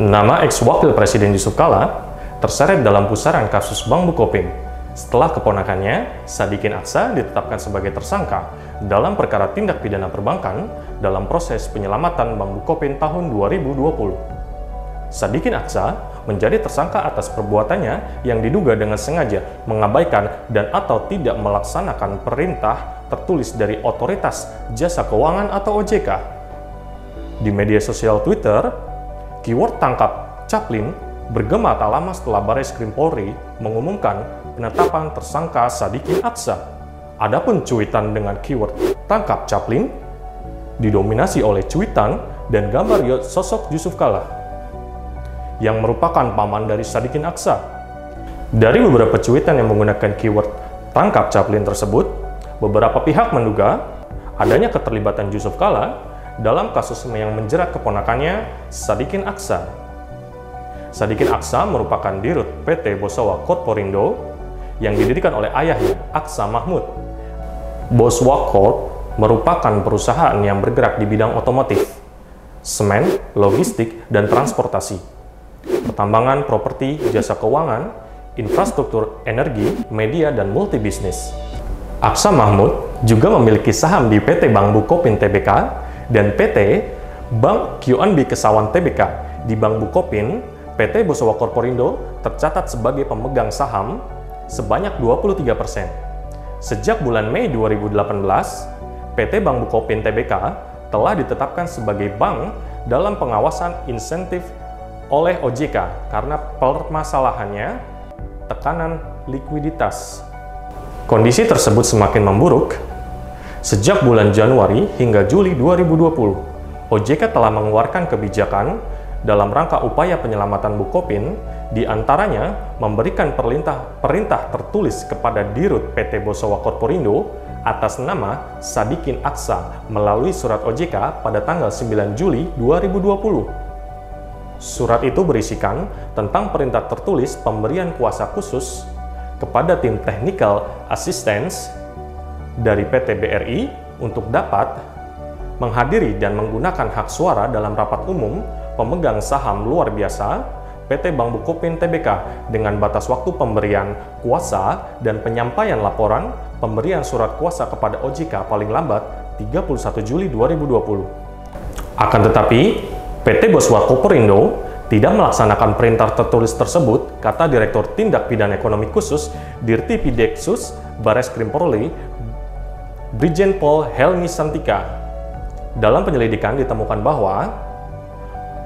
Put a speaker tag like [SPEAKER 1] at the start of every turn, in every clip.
[SPEAKER 1] Nama ex-wakil Presiden Yusuf Kala terseret dalam pusaran kasus Bank Bukopin setelah keponakannya, Sadikin Aksa, ditetapkan sebagai tersangka dalam perkara tindak pidana perbankan dalam proses penyelamatan Bank Bukopin tahun 2020. Sadikin Aksa menjadi tersangka atas perbuatannya yang diduga dengan sengaja mengabaikan dan atau tidak melaksanakan perintah tertulis dari Otoritas Jasa Keuangan atau OJK. Di media sosial Twitter, keyword tangkap Caplin bergema tak lama setelah Bareskrim Polri mengumumkan penetapan tersangka Sadikin Aksa. Adapun cuitan dengan keyword tangkap Caplin didominasi oleh cuitan dan gambar sosok Yusuf Kala yang merupakan paman dari Sadikin Aksa. Dari beberapa cuitan yang menggunakan keyword tangkap Caplin tersebut, beberapa pihak menduga adanya keterlibatan Yusuf Kala dalam kasus yang menjerat keponakannya Sadikin Aksa. Sadikin Aksa merupakan dirut PT Bosowa Corporindo yang didirikan oleh ayahnya, Aksa Mahmud. Bosowa Corp merupakan perusahaan yang bergerak di bidang otomotif, semen, logistik, dan transportasi, pertambangan, properti, jasa keuangan, infrastruktur, energi, media, dan multibisnis. Aksa Mahmud juga memiliki saham di PT Bank Bukopin Tbk dan PT Bank QNB Kesawan Tbk. Di Bank Bukopin, PT Bosowa Corporindo tercatat sebagai pemegang saham sebanyak 23%. Sejak bulan Mei 2018, PT Bank Bukopin Tbk telah ditetapkan sebagai bank dalam pengawasan insentif oleh OJK karena permasalahannya tekanan likuiditas. Kondisi tersebut semakin memburuk. Sejak bulan Januari hingga Juli 2020, OJK telah mengeluarkan kebijakan dalam rangka upaya penyelamatan Bukopin, diantaranya memberikan perintah tertulis kepada Dirut PT Bosowa Corporindo atas nama Sadikin Aksa melalui surat OJK pada tanggal 9 Juli 2020. Surat itu berisikan tentang perintah tertulis pemberian kuasa khusus kepada tim Technical Assistance dari PT BRI untuk dapat menghadiri dan menggunakan hak suara dalam rapat umum pemegang saham luar biasa PT Bank Bukopin Tbk dengan batas waktu pemberian kuasa dan penyampaian laporan pemberian surat kuasa kepada OJK paling lambat 31 Juli 2020. Akan tetapi, PT Bosowa Corporindo tidak melaksanakan perintah tertulis tersebut, kata Direktur Tindak Pidana Ekonomi Khusus Dirtipideksus Bareskrim Polri, Brigjen Pol Helmi Santika. Dalam penyelidikan ditemukan bahwa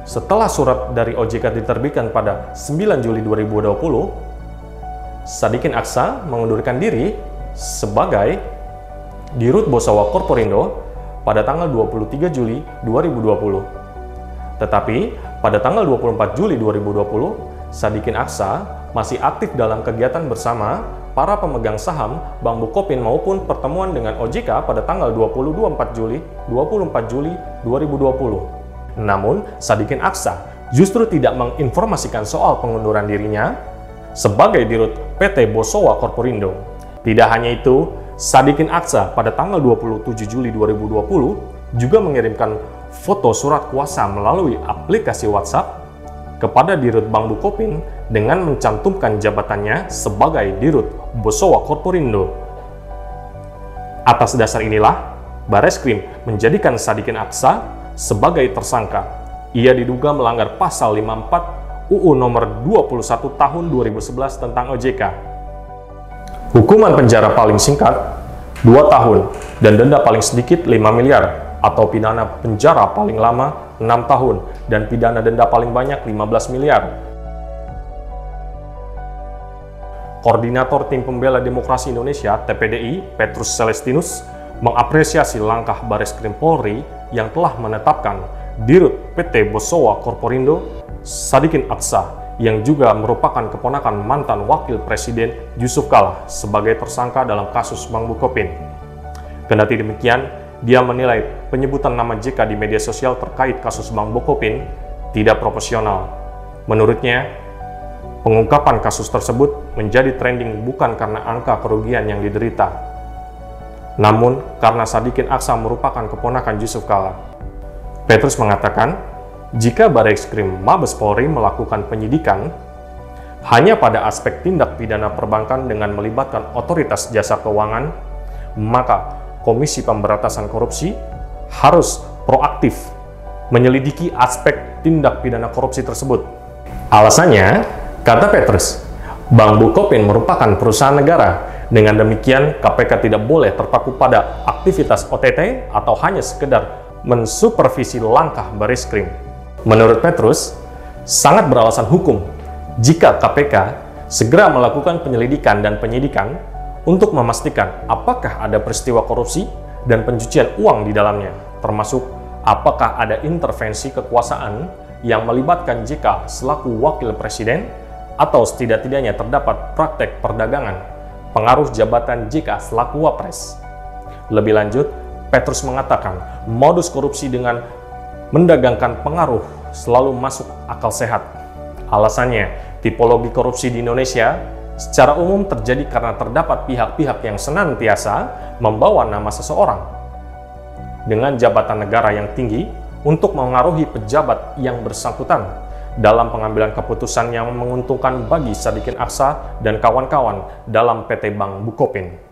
[SPEAKER 1] setelah surat dari OJK diterbitkan pada 9 Juli 2020, Sadikin Aksa mengundurkan diri sebagai Dirut Bosowa Corporindo pada tanggal 23 Juli 2020. Tetapi pada tanggal 24 Juli 2020, Sadikin Aksa masih aktif dalam kegiatan bersama para pemegang saham Bank Bukopin maupun pertemuan dengan OJK pada tanggal 24 Juli 2020. Namun, Sadikin Aksa justru tidak menginformasikan soal pengunduran dirinya sebagai Dirut PT Bosowa Corporindo. Tidak hanya itu, Sadikin Aksa pada tanggal 27 Juli 2020 juga mengirimkan foto surat kuasa melalui aplikasi WhatsApp kepada Dirut Bank Bukopin dengan mencantumkan jabatannya sebagai Dirut Bosowa Corporindo. Atas dasar inilah, Bareskrim menjadikan Sadikin Aksa sebagai tersangka. Ia diduga melanggar pasal 54 UU nomor 21 tahun 2011 tentang OJK. Hukuman penjara paling singkat 2 tahun dan denda paling sedikit 5 miliar atau pidana penjara paling lama 6 tahun dan pidana denda paling banyak 15 miliar. Koordinator Tim Pembela Demokrasi Indonesia (TPDI) Petrus Celestinus mengapresiasi langkah Bareskrim Polri yang telah menetapkan Dirut PT Bosowa Corporindo Sadikin Aksa yang juga merupakan keponakan mantan Wakil Presiden Yusuf Kala sebagai tersangka dalam kasus Bank Bukopin. Kendati demikian, dia menilai penyebutan nama JK di media sosial terkait kasus Bank Bukopin tidak proporsional. Menurutnya, pengungkapan kasus tersebut menjadi trending bukan karena angka kerugian yang diderita, namun karena Sadikin Aksa merupakan keponakan Yusuf Kala. Petrus mengatakan, jika Barreskrim Mabes Polri melakukan penyidikan hanya pada aspek tindak pidana perbankan dengan melibatkan otoritas jasa keuangan, maka Komisi Pemberantasan Korupsi harus proaktif menyelidiki aspek tindak pidana korupsi tersebut. Alasannya, kata Petrus, Bank Bukopin merupakan perusahaan negara. Dengan demikian, KPK tidak boleh terpaku pada aktivitas OTT atau hanya sekedar mensupervisi langkah Barreskrim. Menurut Petrus, sangat beralasan hukum jika KPK segera melakukan penyelidikan dan penyidikan untuk memastikan apakah ada peristiwa korupsi dan pencucian uang di dalamnya, termasuk apakah ada intervensi kekuasaan yang melibatkan JK selaku wakil presiden atau setidak-tidaknya terdapat praktek perdagangan pengaruh jabatan JK selaku wapres. Lebih lanjut, Petrus mengatakan modus korupsi dengan mendagangkan pengaruh selalu masuk akal sehat. Alasannya, tipologi korupsi di Indonesia secara umum terjadi karena terdapat pihak-pihak yang senantiasa membawa nama seseorang dengan jabatan negara yang tinggi untuk mengaruhi pejabat yang bersangkutan dalam pengambilan keputusan yang menguntungkan bagi Sadikin Aksa dan kawan-kawan dalam PT Bank Bukopin.